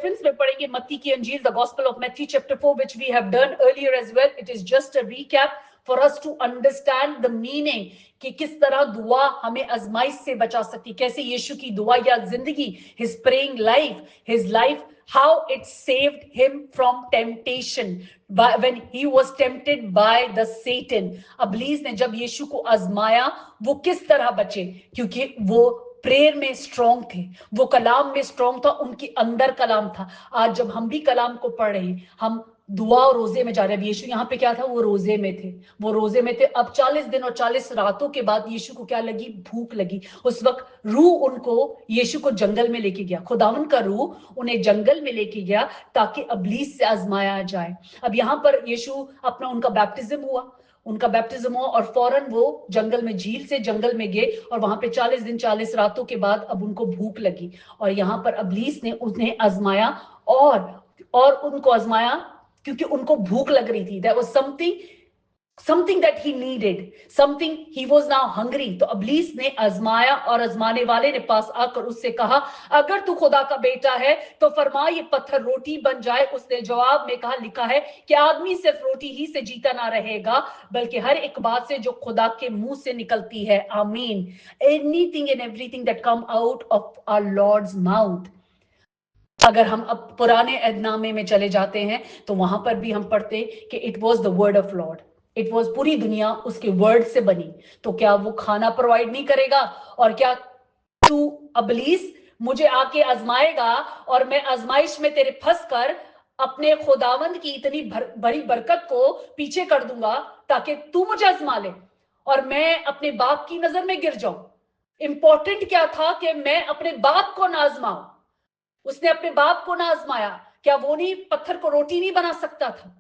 Reference में पढ़ेंगे मत्ती की अंजील, the gospel of Matthew chapter 4, which we have done earlier as well. It is just a recap for us to understand the meaning कि किस तरह दुआ हमें आजमाइश से बचा सकती, कैसे यीशु की दुआ या जिंदगी, his praying life, his life, how it saved him from temptation when he was tempted by the Satan. अबलीस ने जब यीशु को आजमाया वो किस तरह बचे, क्योंकि वो प्रेयर में स्ट्रॉन्ग थे, वो कलाम में स्ट्रॉन्ग था, उनके अंदर कलाम था। आज जब हम भी कलाम को पढ़ रहे हैं, हम दुआ और रोजे में जा रहे हैं। यीशु यहाँ पे क्या था, वो रोजे में थे, वो रोजे में थे। अब 40 दिन और 40 रातों के बाद यीशु को क्या लगी, भूख लगी। उस वक्त रूह उनको यीशु को जंगल में लेके गया, खुदावन का रूह उन्हें जंगल में लेके गया ताकि अबलीस से आजमाया जाए। अब यहाँ पर यीशु अपना उनका बैप्टिज्म हुआ और फौरन वो जंगल में, झील से जंगल में गए और वहां पे 40 दिन 40 रातों के बाद अब उनको भूख लगी और यहाँ पर अबलीस ने उन्हें आजमाया और उनको आजमाया क्योंकि उनको भूख लग रही थी। There was something that he needed, something he was now hungry. तो अबलीस ने आजमाया और आजमाने वाले ने पास आकर उससे कहा, अगर तू खुदा का बेटा है तो फरमा ये पत्थर रोटी बन जाए। उसने जवाब में कहा, लिखा है कि आदमी सिर्फ रोटी ही से जीता ना रहेगा बल्कि हर एक बात से जो खुदा के मुंह से निकलती है। आमीन। Anything and everything that come out of our Lord's mouth. अगर हम अब पुराने अहदनामे में चले जाते हैं तो वहां पर भी हम पढ़ते कि it was the word of Lord, it was, पूरी दुनिया उसके वर्ड से बनी। तो क्या वो खाना प्रोवाइड नहीं करेगा? और क्या तू अबलीस मुझे आके आजमाएगा और मैं आजमाइश में तेरे फंस कर अपने खुदावंद की इतनी बड़ी बरकत को पीछे कर दूंगा ताकि तू मुझे आजमा ले और मैं अपने बाप की नजर में गिर जाऊं। इंपॉर्टेंट क्या था कि मैं अपने बाप को ना आजमाऊं। उसने अपने बाप को ना आजमाया। क्या वो नहीं पत्थर को रोटी नहीं बना सकता था?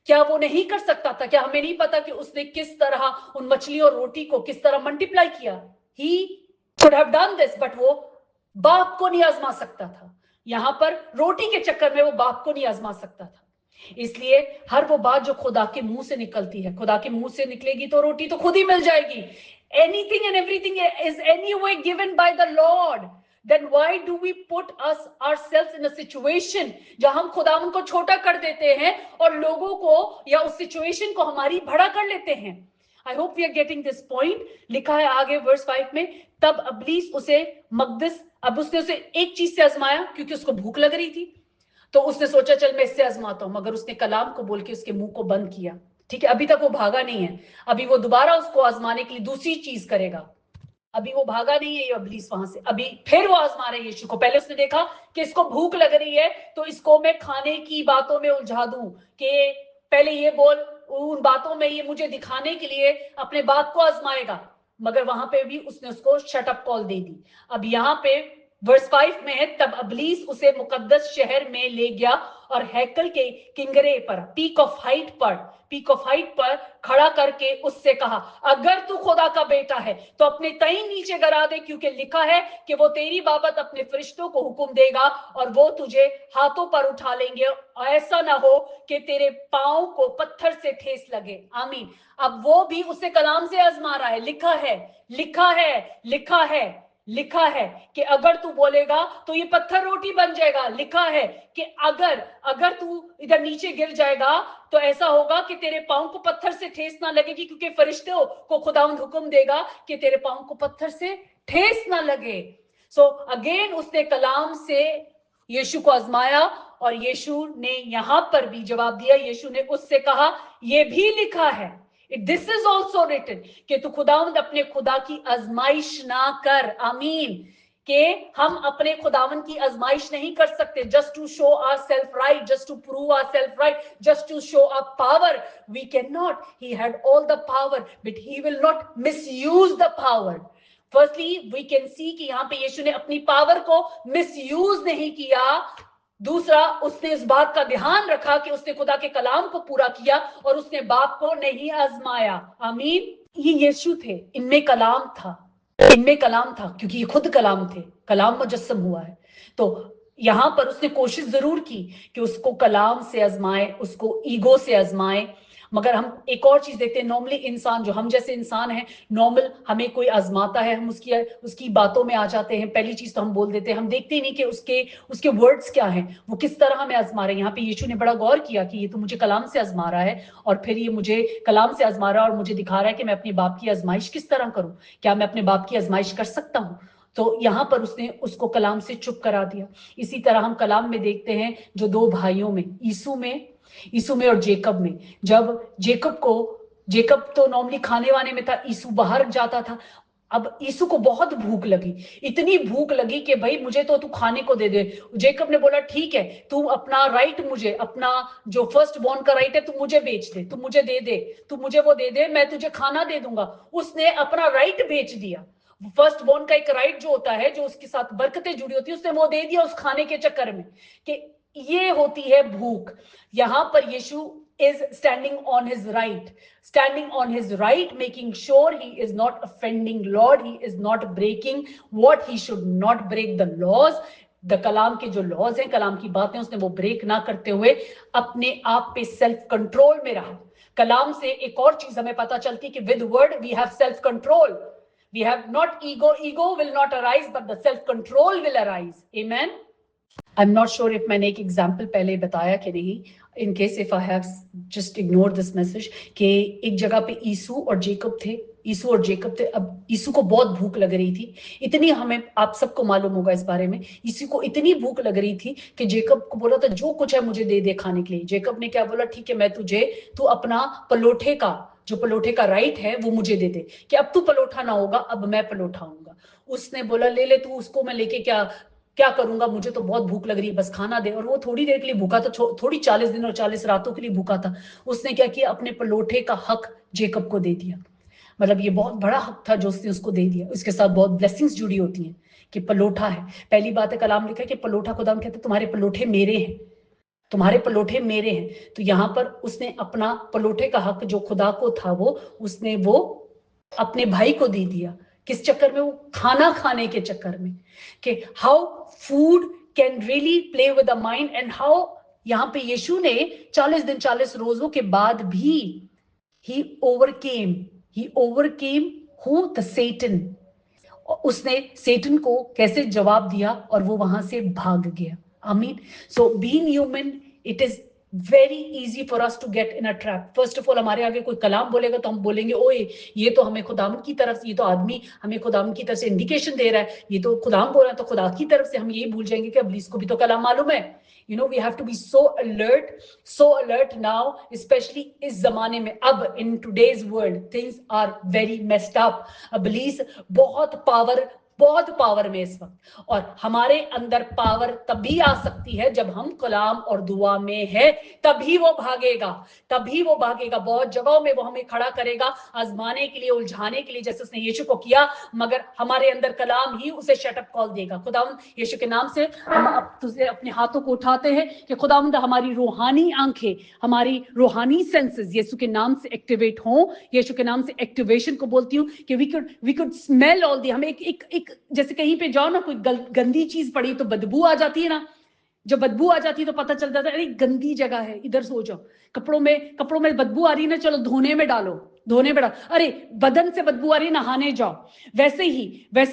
क्या वो नहीं कर सकता था? क्या हमें नहीं पता कि उसने किस तरह उन मछलियों और रोटी को किस तरह मल्टीप्लाई किया? He could have done this, but वो बाप को नहीं आजमा सकता था। यहां पर रोटी के चक्कर में वो बाप को नहीं आजमा सकता था। इसलिए हर वो बात जो खुदा के मुंह से निकलती है, खुदा के मुंह से निकलेगी तो रोटी तो खुद ही मिल जाएगी। Anything and everything is anyway given by the Lord. Then why do we put ourselves in a situation जहां हम खुदावन को छोटा कर देते हैं और लोगों को या उस सिचुएशन को हमारी बड़ा कर लेते हैं? I hope we are getting this point. लिखा है आगे वर्स 5 में, तब अबलीस उसे मकदस, अब उसने उसे एक चीज से आजमाया क्योंकि उसको भूख लग रही थी, तो उसने सोचा चल मैं इससे आजमाता हूं, मगर उसने कलाम को बोल के उसके मुंह को बंद किया। ठीक है, अभी तक वो भागा नहीं है, अभी वो दोबारा उसको आजमाने के लिए दूसरी चीज करेगा। अभी वो भागा नहीं है ये अबलीस वहां से, अभी फिर वो आजमा रहे यीशु को। पहले उसने देखा कि इसको भूख लग रही है तो इसको मैं खाने की बातों में उलझा दूं कि पहले ये बोल, उन बातों में ये मुझे दिखाने के लिए अपने बाप को आजमाएगा, मगर वहां पे भी उसने उसको शट अप कॉल दे दी। अब यहाँ पे वर्स 5 में है, तब अबलीस उसे मुकद्दस शहर में ले गया और हैकल के किंगरे पर, पीक ऑफ हाइट पर खड़ा करके उससे कहा, अगर तू खुदा का बेटा है तो अपने तई नीचे गिरा दे, क्योंकि लिखा है कि वो तेरी बाबत अपने फरिश्तों को हुक्म देगा और वो तुझे हाथों पर उठा लेंगे, ऐसा ना हो कि तेरे पांव को पत्थर से ठेस लगे। आमीन। अब वो भी उसे कलाम से आजमा रहा है। लिखा है कि अगर तू बोलेगा तो ये पत्थर रोटी बन जाएगा। लिखा है कि अगर तू इधर नीचे गिर जाएगा तो ऐसा होगा कि तेरे पांव को पत्थर से ठेस ना लगेगी, क्योंकि फरिश्तों को खुदावंद हुक्म देगा कि तेरे पांव को पत्थर से ठेस ना लगे। सो अगेन उसने कलाम से यीशु को आजमाया और यीशु ने यहां पर भी जवाब दिया। यीशु ने उससे कहा, यह भी लिखा है, दिस इज ऑल्सो रिटन, कि तू खुदावंद अपने खुदा की आजमाइश ना कर। आमीन। कि हम अपने खुदावन की आजमाइश नहीं कर सकते just to show our self right, just to prove our self right, just to show a power. We can not. He had all the power but he will not misuse the power. Firstly we can see कि यहाँ पे यीशु ने अपनी power को misuse नहीं किया। दूसरा, उसने इस बात का ध्यान रखा कि उसने खुदा के कलाम को पूरा किया और उसने बाप को नहीं आजमाया। आमीन। ये यीशु थे, इनमें कलाम था क्योंकि ये खुद कलाम थे, कलाम मुजस्सम हुआ है। तो यहां पर उसने कोशिश जरूर की कि उसको कलाम से आजमाए, उसको ईगो से आजमाए, मगर हम एक और चीज देखते हैं, नॉर्मली इंसान जो हम जैसे इंसान हैं, नॉर्मल हमें कोई आजमाता है, हम उसकी बातों में आ जाते हैं, पहली चीज तो हम बोल देते हैं, हम देखते ही नहीं कि उसके वर्ड्स क्या हैं, वो किस तरह हमें आजमा रहे हैं। यहाँ पे यीशु ने बड़ा गौर किया कि ये तो मुझे कलाम से आजमा रहा है, और फिर ये मुझे कलाम से आजमा रहा है और मुझे दिखा रहा है कि मैं अपने बाप की आजमाइश किस तरह करूं, क्या मैं अपने बाप की आजमाइश कर सकता हूं। तो यहाँ पर उसने उसको कलाम से चुप करा दिया। इसी तरह हम कलाम में देखते हैं जो दो भाइयों में, यीशु में और जेकब में, जब जेकब तो नॉर्मली खाने वाने में था, यीशु बाहर जाता था। अब यीशु को बहुत भूख लगी, इतनी भूख लगी कि भाई मुझे तो तू खाने को दे दे। जेकब ने बोला ठीक है, तू अपना राइट, मुझे अपना जो फर्स्ट बॉर्न का राइट है तू मुझे बेच दे, तू मुझे दे दे, तू मुझे वो दे दे, मैं तुझे खाना दे दूंगा। उसने अपना राइट बेच दिया। फर्स्ट बॉर्न का एक राइट जो होता है, जो उसके साथ बरकतें जुड़ी होती है, उसने वो दे दिया उस खाने के चक्कर में। कि ये होती है भूख। यहां पर यीशु is standing on his right, making sure he is not offending Lord, he is not breaking what he should not break, the laws, the कलाम के जो लॉज हैं, कलाम की बातें, उसने वो ब्रेक ना करते हुए अपने आप पे सेल्फ कंट्रोल में रहा। कलाम से एक और चीज हमें पता चलती कि with word we have self control, we have not ego will not arise, but the self control will arise. Amen. I'm not sure if मैंने एक एग्जाम्पल पहले बताया कि नहीं, in case if I have just ignored this message, कि एक जगह पे यीशु और जेकब थे। अब यीशु को बहुत भूख लग रही थी, इतनी, हमें आप सबको मालूम होगा इस बारे में, यीशु को इतनी भूख लग रही थी कि जेकब को बोला था जो कुछ है मुझे दे दे खाने के लिए। जेकब ने क्या बोला, ठीक है मैं तू अपना पलोठे का राइट है वो मुझे दे दे, कि अब तू पलोठा ना होगा, अब मैं पलोठा हूंगा। उसने बोला ले ले तू, उसको मैं लेके क्या करूंगा, मुझे तो बहुत भूख लग रही है, बस खाना दे। और वो थोड़ी देर के लिए भूखा था, थोड़ी 40 दिन और 40 रातों के लिए भूखा था। उसने क्या किया, अपने पलोठे का हक जेकब को दे दिया। मतलब ये बहुत बड़ा हक था जो उसने उसको दे दिया। इसके साथ बहुत ब्लेसिंग्स जुड़ी होती हैं कि पलोठा है। पहली बात है, कलाम लिखा है कि पलोठा, खुदाम कहते तुम्हारे पलोठे मेरे हैं, तुम्हारे पलोठे मेरे हैं। तो यहाँ पर उसने अपना पलोठे का हक जो खुदा को था उसने वो अपने भाई को दे दिया। किस चक्कर में, वो खाना खाने के चक्कर में, कि how food can really play with the mind, and how यहाँ पे यीशु ने 40 दिन 40 रोजों के बाद भी he overcame who, the Satan. उसने सेटन को कैसे जवाब दिया और वो वहां से भाग गया। आमीन। So being human, it is very easy for us to get in a trap. First of all, हमारे आगे कोई कलाम बोलेगा तो हम बोलेंगे ओए ये तो हमें खुदाम की तरफ से, ये तो आदमी हमें खुदाम की तरफ से इंडिकेशन दे रहा है, ये तो खुदाम बोल रहा है तो खुदा की तरफ से। हम यही भूल जाएंगे कि अबलीस को भी तो कलाम मालूम है। You know, we have to be so alert now, especially इस जमाने में। अब in today's world things are very messed up. अबलीस बहुत पावर में इस वक्त, और हमारे अंदर पावर तभी आ सकती है जब हम कलाम और दुआ में है, तभी वो भागेगा। बहुत जगहों में वो हमें खड़ा करेगा आजमाने के लिए, उलझाने के लिए, जैसे उसने यीशु को किया, मगर हमारे अंदर कलाम ही उसे शटअप कॉल देगा। खुदावंद यीशु के नाम से हम अब तुझे अपने हाथों को उठाते हैं कि खुदावंद हमारी रूहानी आंखें, हमारी रूहानी सेंसेस यीशु के नाम से एक्टिवेट हों। यीशु के नाम से एक्टिवेशन को बोलती हूँ कि we could smell all the. हमें एक जैसे कहीं पे जाओ ना, कोई गंदी चीज पड़ी तो बदबू आ जाती है ना, जब बदबू आ जाती है तो पता चलता था अरे गंदी जगह है, इधर सो जाओ। कपड़ों में बदबू आ रही है ना, चलो धोने में डालो। अरे बदन से बदबू आ रही है, नहाने जाओ। वैसे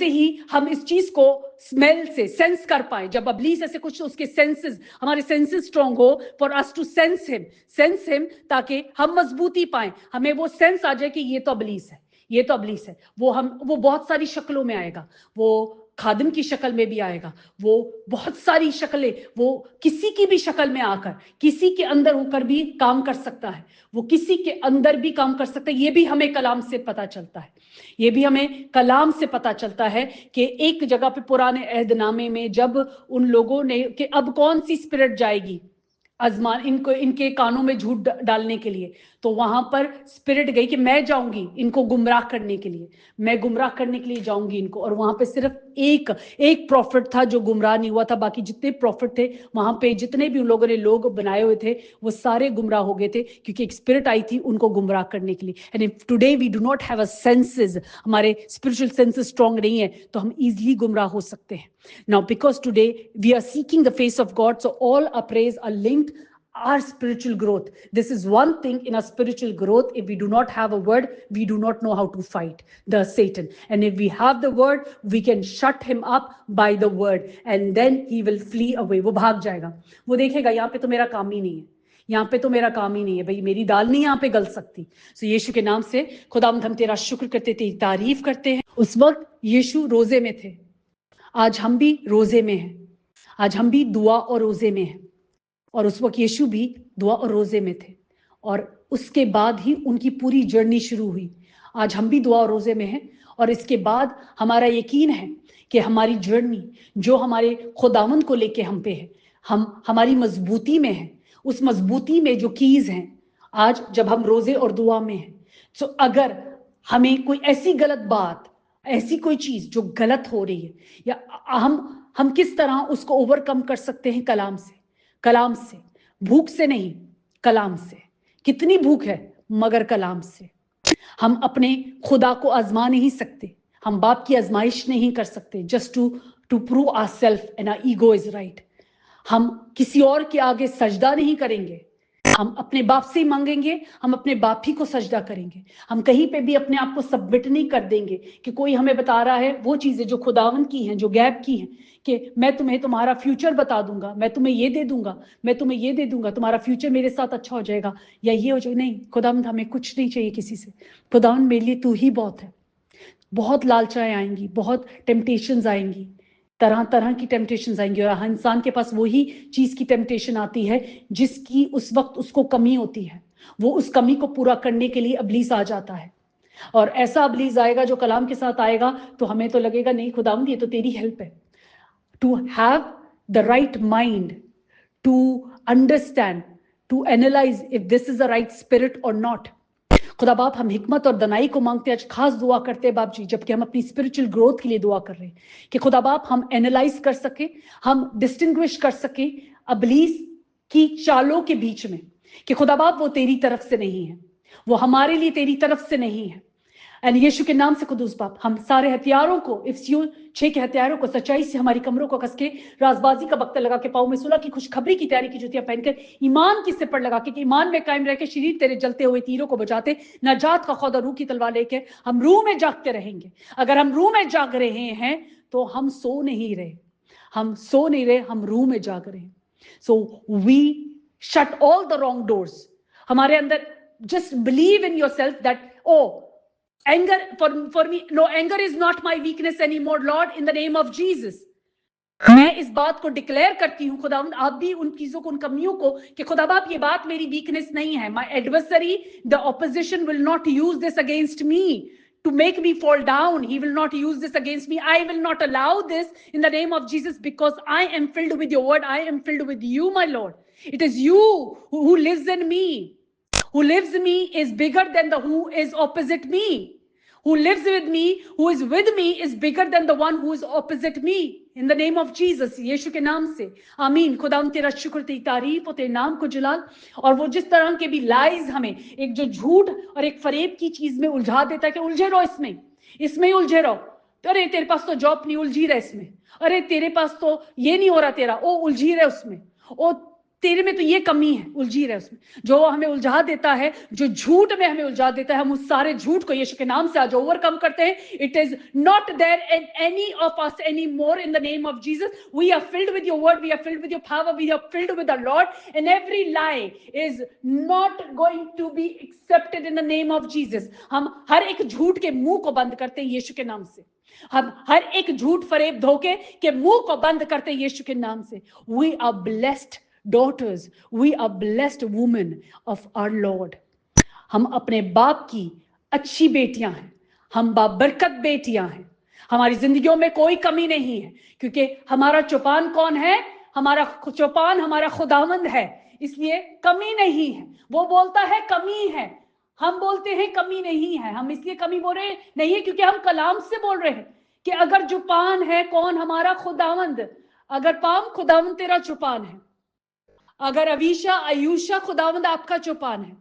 ही हम इस चीज को स्मेल से सेंस कर पाए। जब अबलीस ऐसे कुछ, उसके सेंसेस, हमारे सेंसेस स्ट्रांग हो for us to sense him, ताकि हम मजबूती पाए, हमें वो सेंस आ जाए कि ये तो अबलीस है। वो बहुत सारी शक्लों में आएगा, वो खादिम की शक्ल में भी आएगा, वो बहुत सारी शक्लें, वो किसी की भी शक्ल में आकर किसी के अंदर होकर भी काम कर सकता है, वो किसी के अंदर भी काम कर सकता है। ये भी हमें कलाम से पता चलता है कि एक जगह पे पुराने अहदनामे में जब उन लोगों ने कि अब कौन सी स्पिरिट जाएगी आजमान इनके कानों में झूठ डालने के लिए, तो वहां पर स्पिरिट गई कि मैं जाऊंगी इनको गुमराह करने के लिए, जाऊंगी इनको। और वहां पे सिर्फ एक प्रॉफिट था जो गुमराह नहीं हुआ था, बाकी जितने प्रॉफिट थे वहां पे, जितने भी उन लोगों ने लोग बनाए हुए थे, वो सारे गुमराह हो गए थे, क्योंकि एक स्पिरिट आई थी उनको गुमराह करने के लिए। And if today we do not have a senses, हमारे स्पिरिचुअल सेंसेस स्ट्रांग नहीं है, तो हम इजिली गुमराह हो सकते हैं। Now, because today we are seeking the face of God, so all our prayers are linked. our spiritual growth. This is one thing in our spiritual growth. If we do not have a word, we do not know how to fight the Satan. And if we have the word, we can shut him up by the word, and then he will flee away. वो भाग जाएगा, वो देखेगा यहाँ पे तो मेरा काम ही नहीं है, यहाँ पे तो मेरा काम ही नहीं है, भाई मेरी दाल नहीं यहाँ पे गल सकती. सो यीशु के नाम से खुदावंद हम तेरा शुक्र करते, तेरी तारीफ करते हैं. उस वक्त यीशु रोजे में थे, आज हम भी रोजे में हैं, आज हम भी दुआ और रोजे में हैं. और उस वक्त यीशु भी दुआ और रोजे में थे, और उसके बाद ही उनकी पूरी जर्नी शुरू हुई. आज हम भी दुआ और रोजे में हैं, और इसके बाद हमारा यकीन है कि हमारी जर्नी जो हमारे खुदावंद को लेके हम पे है, हम हमारी मजबूती में है. उस मजबूती में जो कीज हैं, आज जब हम रोजे और दुआ में हैं, तो अगर हमें कोई ऐसी गलत बात, ऐसी कोई चीज जो गलत हो रही है, या हम किस तरह उसको ओवरकम कर सकते हैं? कलाम से, कलाम से, भूख से नहीं, कलाम से. कितनी भूख है, मगर कलाम से. हम अपने खुदा को आजमा नहीं सकते, हम बाप की आजमाइश नहीं कर सकते just to prove ourself and our ego is right. हम किसी और के आगे सजदा नहीं करेंगे, हम अपने बाप से ही मांगेंगे, हम अपने बाप ही को सजदा करेंगे. हम कहीं पे भी अपने आप को सबमिट नहीं कर देंगे कि कोई हमें बता रहा है वो चीजें जो खुदावन की हैं, जो गैब की हैं, कि मैं तुम्हें तुम्हारा फ्यूचर बता दूंगा, मैं तुम्हें ये दे दूंगा, मैं तुम्हें ये दे दूंगा, तुम्हारा फ्यूचर मेरे साथ अच्छा हो जाएगा, या ये हो जाएगा. नहीं, खुदावंद हमें कुछ नहीं चाहिए किसी से. खुदावंद मेरे लिए तू ही बहुत है. बहुत लालचाएं आएंगी, बहुत टेम्पटेशंस आएंगी, तरह तरह की टेम्पटेशंस आएंगी, और हर इंसान के पास वही चीज की टेम्पटेशन आती है जिसकी उस वक्त उसको कमी होती है. वो उस कमी को पूरा करने के लिए अबलीस आ जाता है, और ऐसा अबलीस आएगा जो कलाम के साथ आएगा तो हमें तो लगेगा नहीं खुदावंद ये तो तेरी हेल्प है. To have the right mind, to understand, to analyse if this is the right spirit or not. खुदा बाप, हम हिकमत और दनाई को मांगते हैं. आज खास दुआ करते हैं बाप जी, जबकि हम अपनी स्पिरिचुअल ग्रोथ के लिए दुआ कर रहे हैं, कि खुदा बाप हम एनालाइज कर सके, हम डिस्टिंग्विश कर सके अबलीस की चालों के बीच में, कि खुदा बाप वो तेरी तरफ से नहीं है, वो हमारे लिए तेरी तरफ से नहीं है. एंड यीशु के नाम से कुदूस बाप, हम सारे हथियारों को, इफ्सियों 6 के हथियारों को सच्चाई से हमारी कमरों को कसके, राजबाजी का बख्तर लगा के, पाँव में सुलह की खुशखबरी की तैयारी की जूतियां पहनकर, ईमान की सिपड़ लगा के, कि ईमान में कायम रह के शरीर तेरे जलते हुए तीरों को बचाते, नजात का खौदा रूह की तलवार लेके हम रूह में जागते रहेंगे. अगर हम रूह में जाग रहे हैं तो हम सो नहीं रहे, हम सो नहीं रहे, हम रूह में जाग रहे हैं. So we shut all the wrong doors. हमारे अंदर just believe in yourself that, oh, anger for me, no, anger is not my weakness anymore, Lord, in the name of Jesus. मैं इस बात को डिक्लेयर करती हूँ खुदावंद, आप भी उन चीजों को, उन कमियों को, कि खुदा बाप ये बात मेरी वीकनेस नहीं है. My adversary, the opposition will not use this against me to make me fall down. He will not use this against me. I will not allow this in the name of Jesus, because I am filled with your word. I am filled with you, my Lord. It is you who lives in me. Who lives in me is bigger than the who is opposite me. Who lives with me, who is with me, is bigger than the one who is opposite me. In the name of Jesus, यीशु के नाम से आमीन. खुदाम तेरा शुक्र, तेरी तारीफ और तेरे नाम को जलाल. और वो जिस तरह के भी लाइज हमें एक जो झूठ और एक फरेब की चीज में उलझा देता है कि उलझे रहो इसमें ही उलझे रहो. तो अरे तेरे पास तो जॉब नहीं, उलझी रहे इसमें. अरे तेरे पास तो ये नहीं हो रहा तेरा, ओ उलझी रहे उसमें. ओ तेरे में तो ये कमी है, उलझी रहे उसमें. जो हमें उलझा देता है, जो झूठ में हमें उलझा देता है, हम उस सारे झूठ को यीशु के नाम से आज ओवरकम करते हैं. It is not there in any of us any more in the name of Jesus. We are filled with your word, we are filled with your power, we are filled with the Lord, and every lie is not going to be accepted in the name of Jesus. हम हर एक झूठ के मुंह को बंद करते हैं यीशु के नाम से. हम हर एक झूठ फरेब धोखे के मुंह को बंद करते हैं यीशु के नाम से. We are blessed daughters, we are blessed women of our Lord. हम अपने बाप की अच्छी बेटियां हैं, हम बाबरकत बेटियां हैं. हमारी जिंदगियों में कोई कमी नहीं है, क्योंकि हमारा चौपान कौन है? हमारा चौपान हमारा खुदावंद है. इसलिए कमी नहीं है. वो बोलता है कमी है, हम बोलते हैं कमी नहीं है. हम इसलिए कमी बोल रहे नहीं है क्योंकि हम कलाम से बोल रहे हैं कि अगर चौपान है कौन? हमारा खुदावंद. अगर पाम, खुदावंद तेरा चौपान है. अगर अवीशा, आयुषा, खुदावंद आपका चौपान है.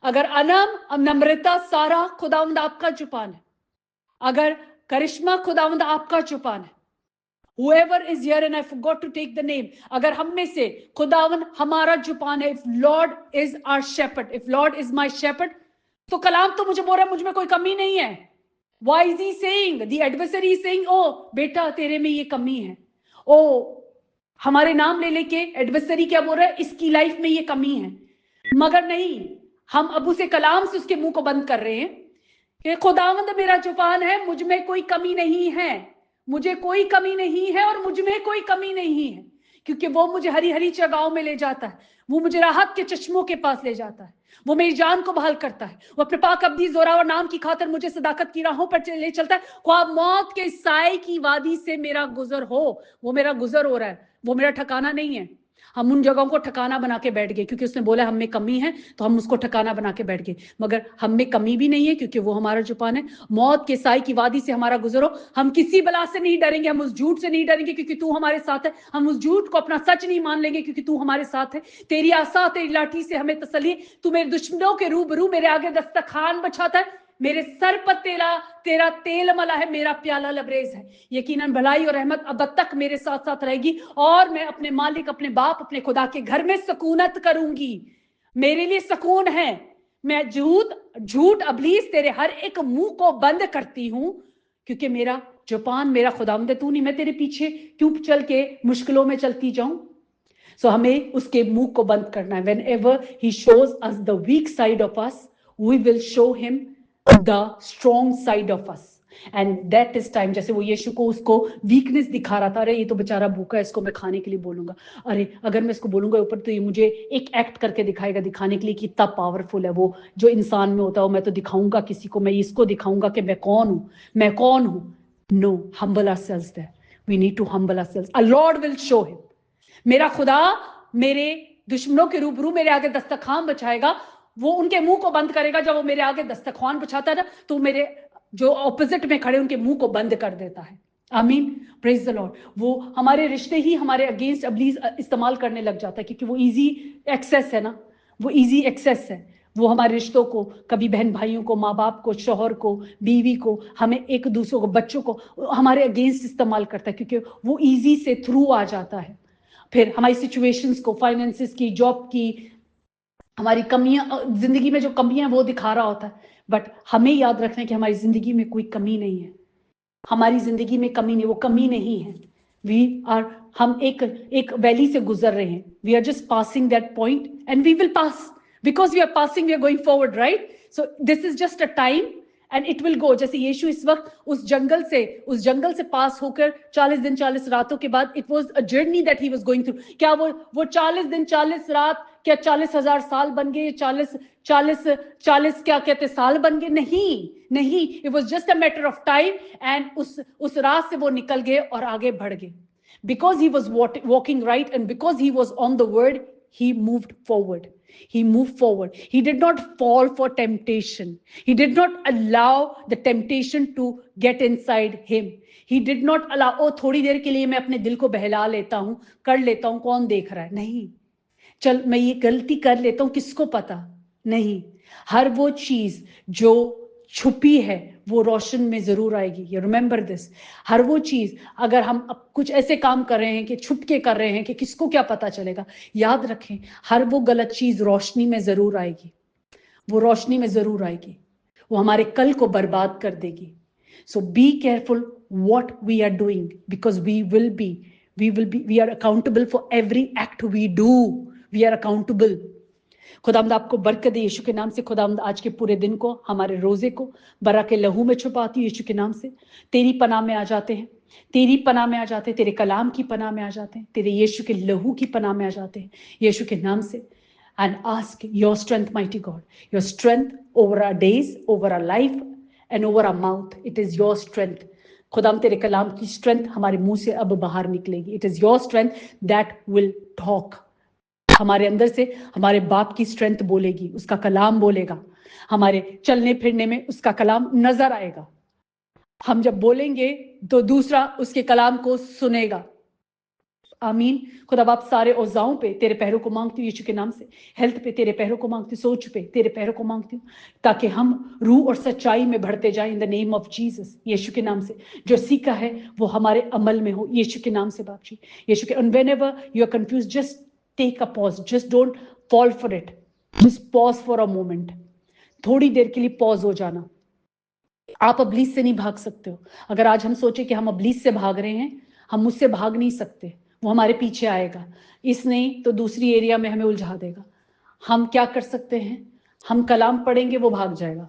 अगर अनम, नम्रता, सारा, खुदावंद आपका चौपान है. अगर करिश्मा, खुदावंद आपका चौपान है. whoever is here, and I forgot to take the name, अगर हम में से खुदावन हमारा जुबान है, if Lord is our shepherd, if Lord is my shepherd, तो कलाम तो मुझे बोल रहा है मुझ में कोई कमी नहीं है. Why is he saying? The adversary is saying, oh बेटा तेरे में ये कमी है. oh हमारे नाम ले लेके एडवर्सरी क्या बोल रहा है, इसकी लाइफ में ये कमी है. मगर नहीं, हम अब उसे कलाम से उसके मुंह को बंद कर रहे हैं कि खुदावंद मेरा जुबान है, मुझ में कोई कमी नहीं है, मुझे कोई कमी नहीं है और मुझ में कोई कमी नहीं है, क्योंकि वो मुझे हरी हरी जगहों में ले जाता है, वो मुझे राहत के चश्मों के पास ले जाता है, वो मेरी जान को बहाल करता है, वो अपने पाक अब्दी जोरावर नाम की खातिर मुझे सदाकत की राहों पर ले चलता है. ख्वाब मौत के साए की वादी से मेरा गुजर हो, वो मेरा गुजर हो रहा है, वो मेरा ठिकाना नहीं है. हम उन जगहों को ठिकाना बना के बैठ गए, क्योंकि उसने बोला हम में कमी है तो हम उसको ठिकाना बना के बैठ गए. मगर हम में कमी भी नहीं है, क्योंकि वो हमारा जुबान है. मौत के साए की वादी से हमारा गुजरो, हम किसी बला से नहीं डरेंगे, हम उस झूठ से नहीं डरेंगे क्योंकि तू हमारे साथ है. हम उस झूठ को अपना सच नहीं मान लेंगे क्योंकि तू हमारे साथ है. तेरी आसा तेरी लाठी से हमें तसल्ली, तू मेरे दुश्मनों के रूबरू मेरे आगे दस्तरखान बछाता है. मेरे सर पर तेरा तेल मला है, मेरा प्याला लबरेज है. यकीनन भलाई और रहमत अब तक मेरे साथ साथ रहेगी, और मैं अपने मालिक, अपने बाप, अपने खुदा के घर में सुकूनत करूंगी. मेरे लिए सुकून है. मैं झूठ अबलीस तेरे हर एक मुंह को बंद करती हूं, क्योंकि मेरा जुबान मेरा खुदावंद है. तू नहीं, मैं तेरे पीछे क्यों चल के मुश्किलों में चलती जाऊं. सो हमें उसके मुंह को बंद करना है. Whenever he shows us the weak side of us, we will show him the strong side of us. And that is time. जैसे वो यीशु को उसको वीकनेस दिखा रहा था, अरे ये तो बेचारा भूखा है, इसको मैं खाने के लिए बोलूंगा, अरे अगर मैं इसको बोलूंगा ऊपर तो ये मुझे एक एक्ट करके दिखाएगा, दिखाने के लिए कि इतना पावरफुल है वो जो इंसान में होता है. मैं तो दिखाऊंगा किसी को, मैं इसको दिखाऊंगा कि मैं कौन हूं. No, humble ourselves there. We need to humble ourselves. Our Lord will show him. मेरा खुदा मेरे दुश्मनों के रूबरू मेरे आगे दस्तरखान बचाएगा. वो उनके मुंह को बंद करेगा. जब वो मेरे आगे दस्तरखान बचाता है ना, तो मेरे जो ऑपोजिट में खड़े उनके मुंह को बंद कर देता है. आमीन, प्रेज द लॉर्ड. वो हमारे रिश्ते ही हमारे अगेंस्ट अबलीस इस्तेमाल करने लग जाता है, क्योंकि वो इजी एक्सेस है ना, वो इजी एक्सेस है. वो हमारे रिश्तों को, कभी बहन भाइयों को, माँ बाप को, शौहर को, बीवी को, हमें एक दूसरे को, बच्चों को हमारे अगेंस्ट इस्तेमाल करता है, क्योंकि वो इजी से थ्रू आ जाता है. फिर हमारी सिचुएशंस को, फाइनेंसिस की, जॉब की, हमारी कमियां, जिंदगी में जो कमियां वो दिखा रहा होता है. बट हमें याद रखना है कि हमारी जिंदगी में कोई कमी नहीं है. हमारी जिंदगी में कमी नहीं, वो कमी नहीं है. हम एक वैली से गुजर रहे हैं. We are just passing that point and we will pass, because we are passing, we are going forward, right. So this is just a time and it will go. जैसे यीशु इस वक्त उस जंगल से पास होकर 40 दिन 40 रातों के बाद, it was a journey that he was going through. क्या वो 40 दिन 40 रात क्या 40,000 साल बन गए? 40 क्या कहते साल बन गए? नहीं, it was just a matter of time. And उस रात से वो निकल गए और आगे बढ़ गए. Because he was walking right and because he was on the word, he moved forward. He did not fall for temptation. He did not allow the temptation to get inside him. He did not allow, थोड़ी देर के लिए मैं अपने दिल को बहला लेता हूं, कर लेता हूं, कौन देख रहा है? नहीं, चल मैं ये गलती कर लेता हूं, किसको पता? नहीं. हर वो चीज जो छुपी है वो रोशन में जरूर आएगी. You remember this. हर वो चीज, अगर हम कुछ ऐसे काम कर रहे हैं कि छुप के कर रहे हैं कि किसको क्या पता चलेगा, याद रखें हर वो गलत चीज रोशनी में जरूर आएगी. वो रोशनी में जरूर आएगी, वो हमारे कल को बर्बाद कर देगी. So be careful what we are doing, because we are accountable for every act we do. We are accountable. खुदावंद आपको बरकत दे यीशु के नाम से. खुदावंद आज के पूरे दिन को, हमारे रोजे को बरा के लहू में छुपाती हूँ यीशु के नाम से. तेरी पनाह में आ जाते हैं, तेरी पनाह में आ जाते हैं, तेरे कलाम की पनाह में आ जाते हैं, तेरे यीशु के लहू की पनाह में आ जाते हैं यीशु के नाम से. And ask your strength mighty God, your strength over our days, over our life and over our mouth. It is your strength. खुदाम तेरे कलाम की स्ट्रेंथ हमारे मुंह से अब बाहर निकलेगी. It is your strength that will talk. हमारे अंदर से हमारे बाप की स्ट्रेंथ बोलेगी, उसका कलाम बोलेगा. हमारे चलने फिरने में उसका कलाम नजर आएगा. हम जब बोलेंगे तो दूसरा उसके कलाम को सुनेगा. आमीन। खुदा बाप सारे औजाओं पे तेरे पैरों को मांगती हूँ यीशु के नाम से, हेल्थ पे तेरे पैरों को मांगती हूँ, सोच पे तेरे पैरों को मांगती हूँ, ताकि हम रूह और सच्चाई में बढ़ते जाएं in the name of Jesus, यीशु के नाम से। जो सीखा है वो हमारे अमल में हो यीशु के नाम से बाप जी, यीशु के। And whenever you are confuse, just take a pause, just don't fall for it, just pause for a moment, थोड़ी देर के लिए पॉज हो जाना। आप अबलीस से नहीं भाग सकते हो। अगर आज हम सोचे कि हम अबलीस से भाग रहे हैं, हम उससे भाग नहीं सकते, वो हमारे पीछे आएगा, इस नहीं तो दूसरी एरिया में हमें उलझा देगा। हम क्या कर सकते हैं, हम कलाम पढ़ेंगे वो भाग जाएगा,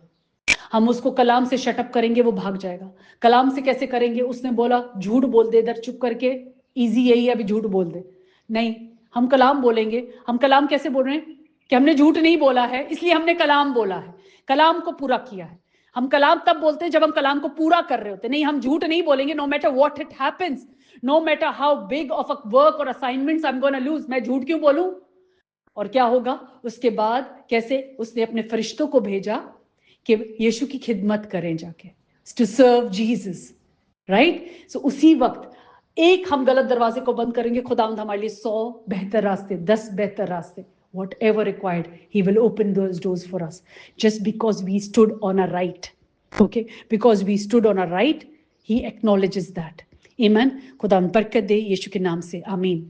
हम उसको कलाम से शटअप करेंगे वो भाग जाएगा। कलाम से कैसे करेंगे, उसने बोला झूठ बोल दे इधर चुप करके, इजी यही है अभी झूठ बोल दे, नहीं, हम कलाम बोलेंगे। हम कलाम कैसे बोल रहे हैं कि हमने झूठ नहीं बोला है इसलिए हमने कलाम बोला है, कलाम को पूरा किया है। हम कलाम तब बोलते हैं जब हम कलाम को पूरा कर रहे होते, नहीं हम झूठ नहीं बोलेंगे। No matter what it happens, no matter how big of a work और assignments I am gonna lose, मैं झूठ क्यों बोलूं। और क्या होगा उसके बाद, कैसे उसने अपने फरिश्तों को भेजा कि यीशु की खिदमत करें जाके, टू सर्व जीसस, राइट। सो उसी वक्त एक हम गलत दरवाजे को बंद करेंगे, खुदावंद हमारे लिए 100 बेहतर रास्ते, 10 बेहतर रास्ते, whatever required, he will open those doors for us, just because we stood on our right. Okay, because we stood on our right, he acknowledges that. Amen. खुदा बरकत दे यीशु के नाम से, आमीन।